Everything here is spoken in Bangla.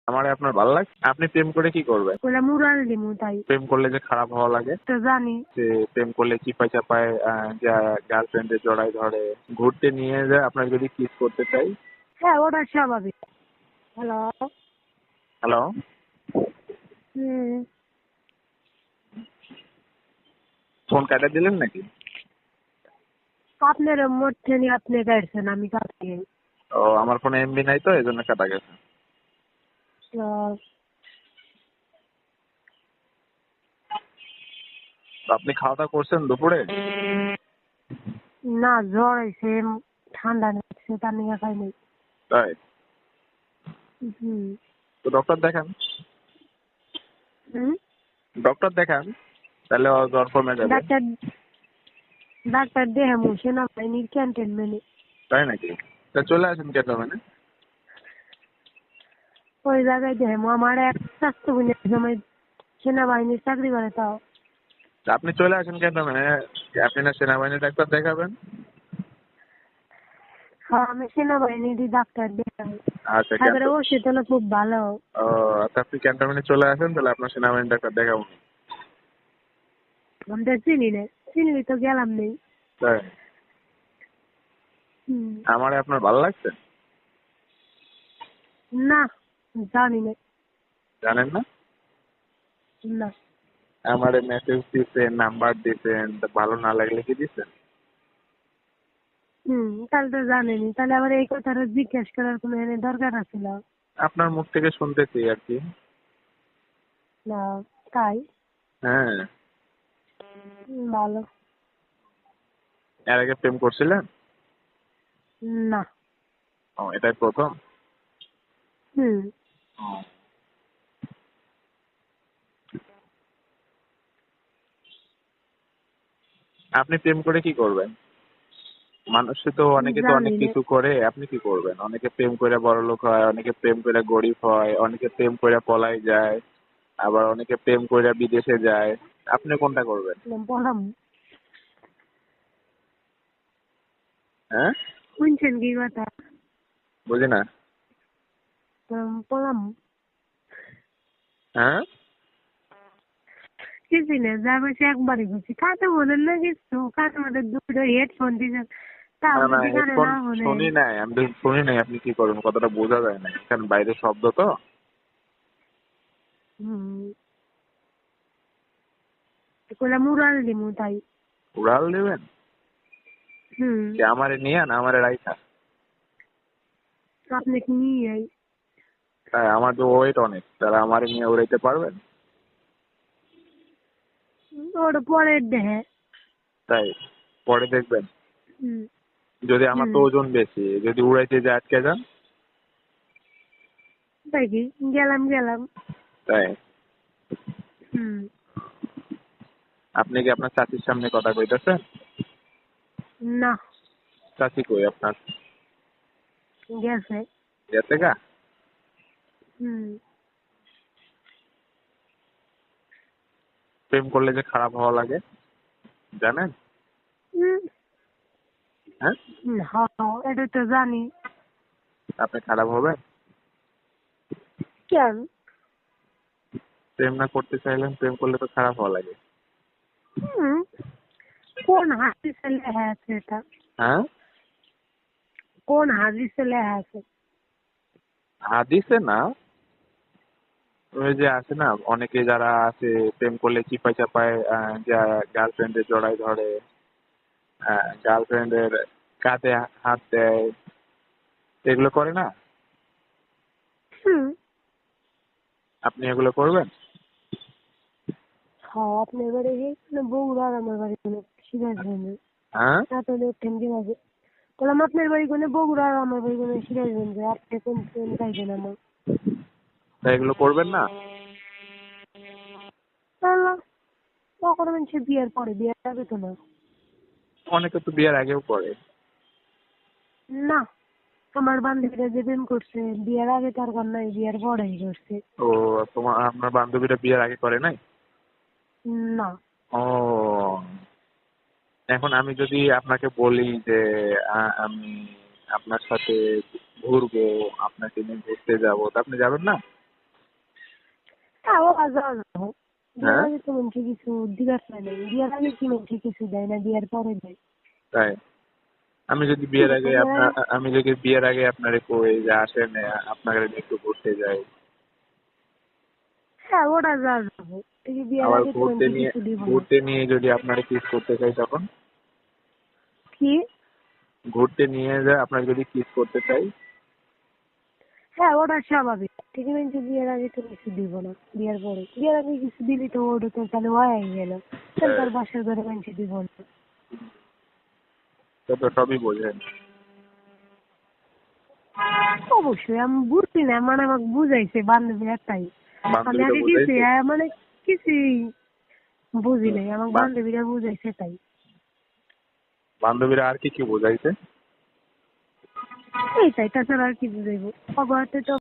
আমারে আপনার ভালো লাগছে? আপনি প্রেম করে কি করবেন? ওলা মুরাল দিমু তাই প্রেম করলে যে খারাপ হওয়া লাগে, তো জানি। যে প্রেম করলে চিপায় চাপায় যা গার্লফ্রেন্ডের জড়ায় ধরে, ঘুরতে নিয়ে যায়, আপনার যদি কিস করতে চাই। হ্যাঁ ওটা স্বাভাবিক। হ্যালো। হ্যালো, হুম। ফোন কাটা দিলেন নাকি? আপনার মধ্যে নিয়ে আপনি গাইছেন, আমি কাটিয়ে। ও, আমার ফোনে এমবি নাই তো, এই জন্য কাটা গেছে। তো আপনি খাওয়া দাওয়া করছেন দুপুরে? না, জ্বর হয়েছে, ঠান্ডা নিচ্ছে, তার নিয়ে খাইনি। তাই? হুম। তো ডক্টর দেখান। হুম? ডক্টর দেখান, তাহলে জ্বর কমে যাবে। ডাক্তার ডাক্তার দেহামু সেনাবাহিনীর ক্যান্টনমেন্টে। তাই নাকি? তা চলে আসেন ক্যান্টনমেন্টে। ওই জায়গায় দেহামু, আমার এক স্বাস্থ্য বোনের সময় সেনাবাহিনীর চাকরি করে তাও। তা আপনি চলে আসেন ক্যান্টনমেন্টে, আপনি না সেনাবাহিনীর ডাক্তার দেখাবেন। হ্যাঁ, আমি সেনাবাহিনীরই ডাক্তার দেখাই। আচ্ছা, তারপরে ওষুধ হলো খুব ভালো। ও আচ্ছা, আপনি ক্যান্টনমেন্টে চলে আসেন, তাহলে আপনার সেনাবাহিনীর ডাক্তার দেখাবো। আমরা চিনি না, চিনলি তো গেলাম নেই। তাই? হুম। আমারে আপনার ভালো লাগছে? না, জানি না। জানেন না? না। আমারে মেসেজ দিচ্ছেন, নাম্বার দিচ্ছেন, তা ভালো না লাগলে কি দিচ্ছেন? তাহলে তো জানেনি, তাহলে আবার এই কথাটা জিজ্ঞেস করার কোনো এনে দরকার আছে না। আপনার মুখ থেকে শুনতেছি আর কি। না, তাই? হ্যাঁ। ভালো। এর আগে প্রেম করছিলেন? না। ও, এটাই প্রথম? হুম। ও। আপনি প্রেম করে কি করবেন? মানুষ তো অনেকে তো অনেক জানি না। কিছু করে, আপনি কি করবেন? অনেকে প্রেম করে বড়লোক হয়, অনেকে প্রেম করে গরিব হয়, অনেকে প্রেম করে পলাই যায়, আবার অনেকে প্রেম করে বিদেশে যায়। আপনি কোনটা করবেন? পড়াম। হ্যাঁ, শুনছেন কি কথা? বুঝি না। পড়াম। হ্যাঁ, কিছু না, যা বলছি একবারই বলছি, কাতে বলেন না কিছু, কাতে মধ্যে দুটো হেডফোন দিয়েছেন, তাও না না, যদি কানে হেডফোন না শুনে। শুনি নাই, আমি তো শুনি নাই। আপনি কি করবেন কথাটা বোঝা যায় না, কারণ বাইরে শব্দ তো। হুম। কোলা মুরাল দিমু তাই। উড়াল দেবেন? হুম। যে আমারে নিয়ে না, আমারে রাইখা। আপনি কি নিয়ে তাই? আমার তো ওয়েট অনেক, তারা আমারে নিয়ে উড়াইতে পারবেন? ওটা পরের দেহে। তাই? পরে দেখবেন। হুম। যদি আমার হুম। তো ওজন বেশি, যদি উড়াইতে যে আটকে যান। তাই কি? গেলাম গেলাম। তাই? হুম। আপনি কি আপনার চাচির সামনে কথা কইতেছেন? না। চাচি কই আপনার? গেছে। গেছে গা? হুম। প্রেম করলে যে খারাপ হওয়া লাগে, জানেন? হুম। হ্যাঁ, হ্যাঁ, এটা তো জানি। আপনি খারাপ হবেন? কেন? প্রেম না করতে চাইলেন, প্রেম করলে তো খারাপ হওয়া লাগে। হুম। কোন হাদিসে লেখা আছে এটা? হ্যাঁ, কোন হাদিসে লেখা আছে? হাদিসে না, ওই যে আছে না, অনেকে যারা আছে প্রেম করলে চিপায় চাপায় যা গার্লফ্রেন্ডের জড়ায় ধরে, গার্লফ্রেন্ডের কাঁধে হাত দেয়, এগুলো করে না? হুম। আপনি এগুলো করবেন? হ্যাঁ, আপনার বাড়ি গিয়ে বগুড়া আর আমার বাড়ি কোনো সিরাজগঞ্জে। হ্যাঁ, তাহলে উঠেন কি আছে? বললাম আপনার বাড়ি কোনো বগুড়া আর আমার বাড়ি কোনো সিরাজগঞ্জে, আপনি কোন কোন গাইবেন আমার? তা এগুলো করবেন না? তাহলে তখন মানুষের বিয়ের পরে, বিয়ের আগে তো না। অনেকে তো বিয়ের আগেও করে। না, আমার বান্ধবীরা যে প্রেম করছে বিয়ের আগে তার ঘর নাই, বিয়ের পরেই করছে। ও, আপনার বান্ধবীরা বিয়ের আগে করে নাই? না। ও, এখন আমি যদি আপনাকে বলি যে আমি আপনার সাথে ঘুরবো, আপনাকে নিয়ে ঘুরতে যাবো, তা আপনি যাবেন না? হ্যাঁ ওরা যাওয়া যাবো। বিয়ের হ্যাঁ আগে তো মানুষে কিছু দিবার চায় নাই, বিয়ের আগে কি মানুষে কিছু দেয় না, বিয়ের পরে দেয়। তাই আমি যদি বিয়ের ঠিক আছে আগে বিয়ের আপনার আগে আমি যদি বিয়ের আগে আপনারে কই যে আসেন আপনাকে নিয়ে একটু ঘুরতে যাই, হ্যাঁ ওরা যাওয়া যাবো, এই যে বিয়ের আবার আগে তো মানুষে কিছু দিব না। ঘুরতে নিয়ে যদি আপনারে কিস করতে চাই তখন, কি? ঘুরতে নিয়ে যায় আপনাকে যদি কিস করতে চাই, হ্যাঁ ওটা স্বাভাবিক, ঠিক আছে বিয়ের আগে তো কিছু দিব না, বিয়ের পরে বিয়ের আগে কিছু দিলি তো ওটা তো তাহলে হয়ে গেল, তাহলে তার বাসার ঘরে মানুষ দিব না। তো তো সবই বোঝেন। অবশ্যই আমি বুঝছি না, মানে আমাকে বুঝাইছে বান্ধবী একটাই, আমি বান্ধবীরা আগে গেছি বুঝাইছে? মানে কিছুই বুঝি নাই, আমাকে বা- বান্ধবীরা বুঝাইছে তাই। বান্ধবীরা আর কি কি বোঝাইছে? এইটাই, তাছাড়া আর কি বুঝাইবো, অবাধে তো